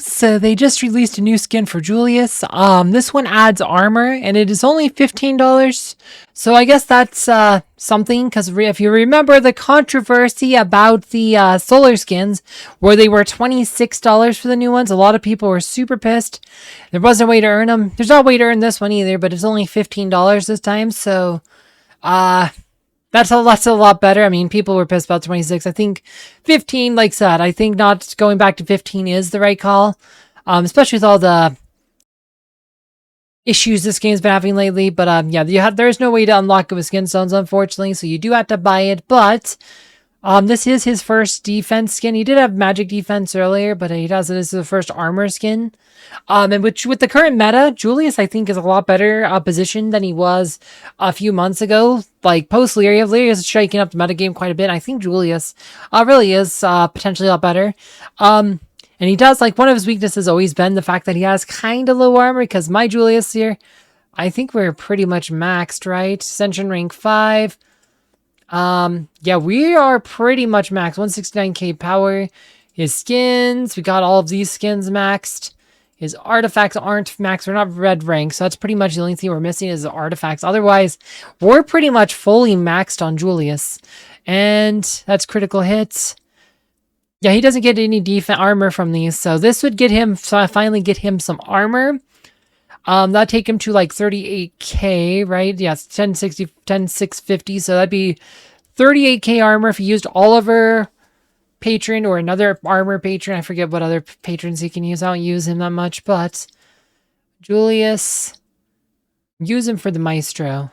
So they just released a new skin for Julius. This one adds armor, and it is only $15. So I guess that's something, because if you remember the controversy about the solar skins, where they were $26 for the new ones, a lot of people were super pissed. There wasn't a way to earn them. There's no way to earn this one either, but it's only $15 this time. So, that's a lot better. I mean, people were pissed about 26. I think 15, like said, I think not going back to 15 is the right call. Especially with all the issues this game's been having lately. But yeah, there's no way to unlock it with skin stones, unfortunately. So you do have to buy it. But this is his first defense skin. He did have magic defense earlier, but this is the first armor skin. And with the current meta, Julius, I think, is a lot better positioned than he was a few months ago. Like, post Lyria, Lyria is shaking up the metagame quite a bit. I think Julius really is potentially a lot better. And he does, like, one of his weaknesses has always been the fact that he has kind of low armor, because my Julius here, I think we're pretty much maxed, right? Ascension rank 5. Yeah, we are pretty much maxed. 169k power. His skins, we got all of these skins maxed. His artifacts aren't maxed. We're not red rank, so that's pretty much the only thing we're missing is the artifacts. Otherwise, we're pretty much fully maxed on Julius. And that's critical hits. Yeah, he doesn't get any defense armor from these, so this would get him, so I finally get him some armor. That'd take him to like 38k, right? Yeah, it's 10,650, so that'd be 38k armor if he used Oliver patron or another armor patron. I forget what other patrons he can use. I don't use him that much, but Julius, use him for the maestro.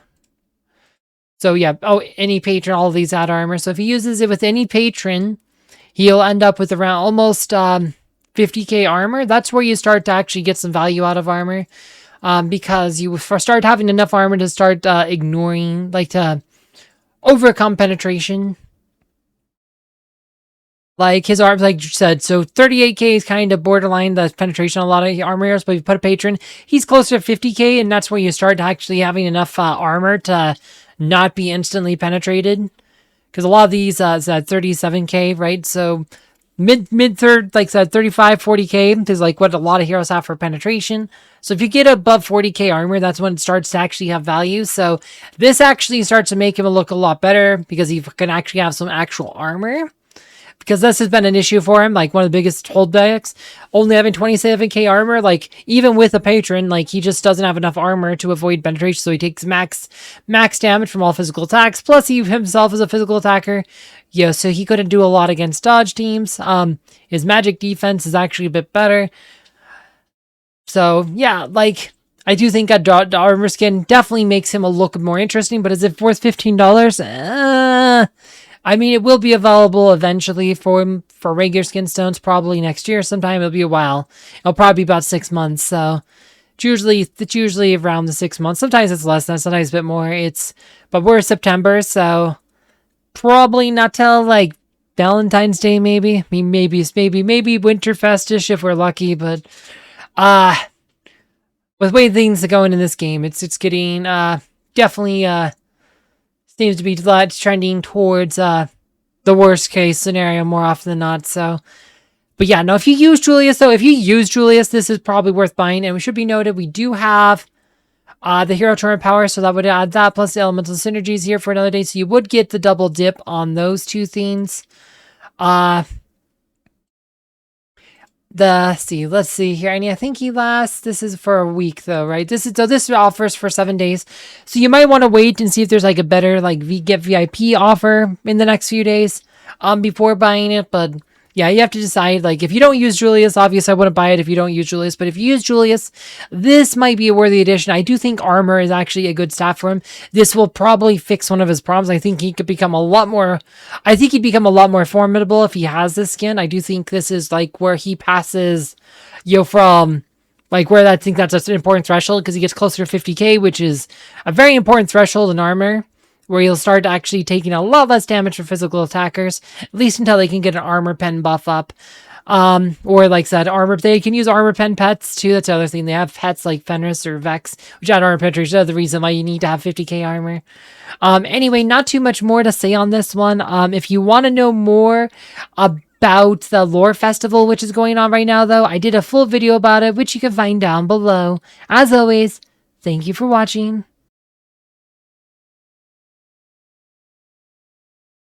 So yeah, any patron, all of these add armor. So if he uses it with any patron, he'll end up with around almost 50k armor. That's where you start to actually get some value out of armor, because you start having enough armor to start ignoring, like, to overcome penetration. Like, his arms, like you said, so 38k is kind of borderline the penetration on a lot of armor heroes, but if you put a patron, he's closer to 50k, and that's where you start actually having enough armor to not be instantly penetrated. Because a lot of these is at 37k, right? So mid third, like said, 35, 40k is like what a lot of heroes have for penetration. So if you get above 40k armor, that's when it starts to actually have value. So this actually starts to make him look a lot better because he can actually have some actual armor. Because this has been an issue for him, like one of the biggest holdbacks, only having 27k armor. Like, even with a patron, like, he just doesn't have enough armor to avoid penetration, so he takes max damage from all physical attacks. Plus, he himself is a physical attacker. Yeah, so he couldn't do a lot against dodge teams. His magic defense is actually a bit better. So, yeah, like, I do think a armor skin definitely makes him look more interesting, but is it worth $15? I mean, it will be available eventually for him for regular skin stones, probably next year sometime. It'll be a while. It'll probably be about 6 months. So it's usually around the 6 months. Sometimes it's less than, sometimes a bit more. But we're September, so probably not till like Valentine's Day, maybe. I mean, maybe Winterfestish if we're lucky. But with the way things are going in this game, it's getting definitely seems to be trending towards the worst case scenario more often than not. So, but yeah, no, if you use Julius, this is probably worth buying. And we should be noted, we do have the hero torrent power, so that would add that plus the elemental synergies here for another day. So you would get the double dip on those two things. Let's see here. I think he lasts, this is for a week though, right? This offers for 7 days. So you might want to wait and see if there's like a better like get VIP offer in the next few days before buying it. But yeah, you have to decide, like, if you don't use Julius, obviously I wouldn't buy it if you don't use Julius, but if you use Julius, this might be a worthy addition. I do think armor is actually a good stat for him. This will probably fix one of his problems. I think he could become a lot more formidable if he has this skin. I do think this is like where he passes, from like where I think that's an important threshold, because he gets closer to 50k, which is a very important threshold in armor, where you'll start actually taking a lot less damage for physical attackers, at least until they can get an armor pen buff up. Or like I said, they can use armor pen pets too. That's the other thing. They have pets like Fenris or Vex, which add armor penetration. That's the reason why you need to have 50k armor. Anyway, not too much more to say on this one. If you want to know more about the lore festival, which is going on right now, though. I did a full video about it, which you can find down below. As always, thank you for watching.